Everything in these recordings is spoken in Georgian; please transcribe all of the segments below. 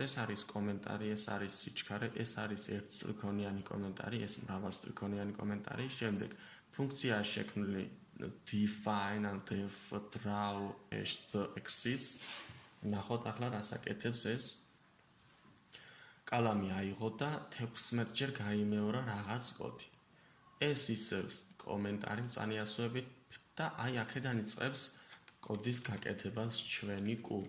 ეს არის კომენტარი, ეს არის სიჩქარე, ეს არის ერთსტრიქონიანი კომენტარი, ეს მრავალსტრიქონიანი კომენტარი. შემდეგ ფუნქცია შექმნილი define and def draw axis. ნახოთ ახლა რას აკეთებს ეს. კალამი აიღო და 16 ჯერ გაიმეორა რაღაც კოდი. ეს ისევ კომენტარი მწვანე ასოებით და აი აქედან იწყებს კოდის გაკეთებას ჩვენი კუ.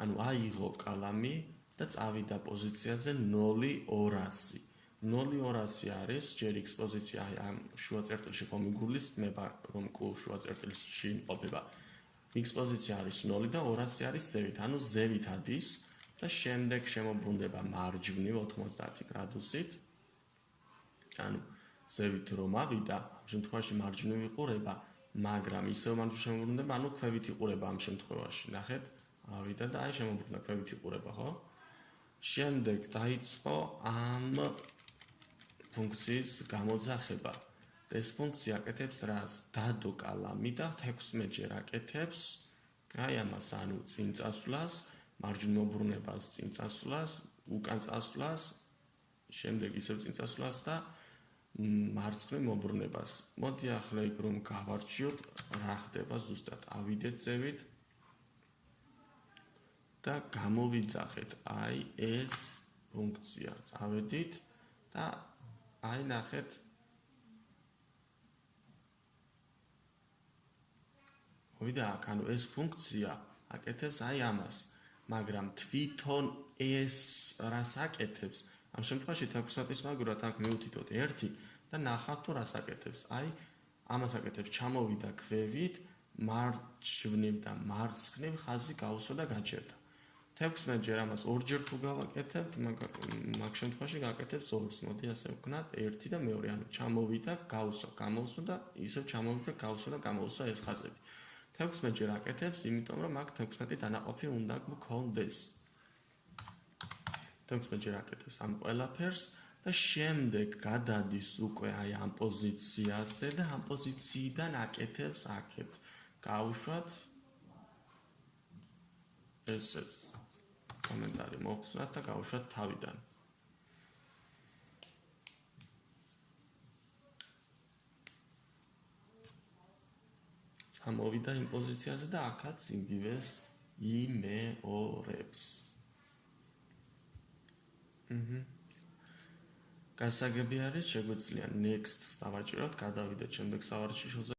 ანუ აიღო კალამი და წავიდა პოზიციაზე 0-200. 0-200 არის ჯერ x პოზიცია ამ შუა წერტილში ხომ იგულისხმება რომ q შუა წერტილში იმყოფება. x პოზიცია არის 0 და 200 არის ზევით, ანუ ზევით ადის და შემდეგ შემოbrunდება მარჯვნივ 90 გრადუსით. ანუ ზევით რომ ავიდა, ამ შემთხვევაში მარჯვნივ იყურება, მაგრამ ისევ მარჯვნივ შემოbrunდება, ანუ ქვევით იყურება ამ შემთხვევაში. ნახეთ, ავიდა და აი შემოbrunდა ქვევით იყურება, ხო? შემდეგ დაიწყო ამ ფუნქციის გამოძახება. ეს ფუნქცია აკეთებს რას? დადო კალამი და 16 ჯერ აკეთებს აი ამას, ანუ წინ წასვლას, მარჯვნივ მოbrunებას, წინ წასვლას, უკან წასვლას, შემდეგ ისევ წინ წასვლას და მარცხნივ მოbrunებას. მოდი ახლა იქ რომ გავარჩიოთ, რა ხდება ზუსტად. ავიდეთ ზევით და გამოვიძახეთ აი ეს ფუნქცია. წავედით და აი ნახეთ მოვიდა აქ, ანუ ეს ფუნქცია აკეთებს აი ამას, მაგრამ თვითონ ეს რას აკეთებს? ამ შემთხვევაში 16-ის მაგურად აქ მივუთითოთ 1 და ნახავთ თუ რას აკეთებს. აი ამას აკეთებს, ჩამოვიდა ქვევით, მარჯვნივ და მარცხნივ ხაზი გაუსვა და გაჩერდა. 16 ჯერ ამას ორჯერ თუ გავაკეთებთ, მაგ შემთხვევაში გააკეთებს 2-ს. მოდი ასე ვქნათ, 1 და მეორე, ანუ ჩამოვიდა, გაუსვა, გამოუსვა და ისევ ჩამოვიდა, გაუსვა და გამოუსვა ეს ხაზები. 16 ჯერ აკეთებს, იმიტომ რომ აქ 16 დანაყოფი უნდა გქონდეს. 16 ჯერ აკეთებს ამ ყველაფერს და შემდეგ გადადის უკვე აი ამ პოზიციაზე და ამ პოზიციიდან აკეთებს აქეთ. გავუშვათ ესეც კომენტარი მოვხსნათ და გავუშვათ თავიდან. წამოვიდა იმ პოზიციაზე და აქაც იგივეს იმეორებს. გასაგები არის, შეგვიძლია next-ს დავაჭიროთ, გადავიდეთ შემდეგ სავარჯიშოზე.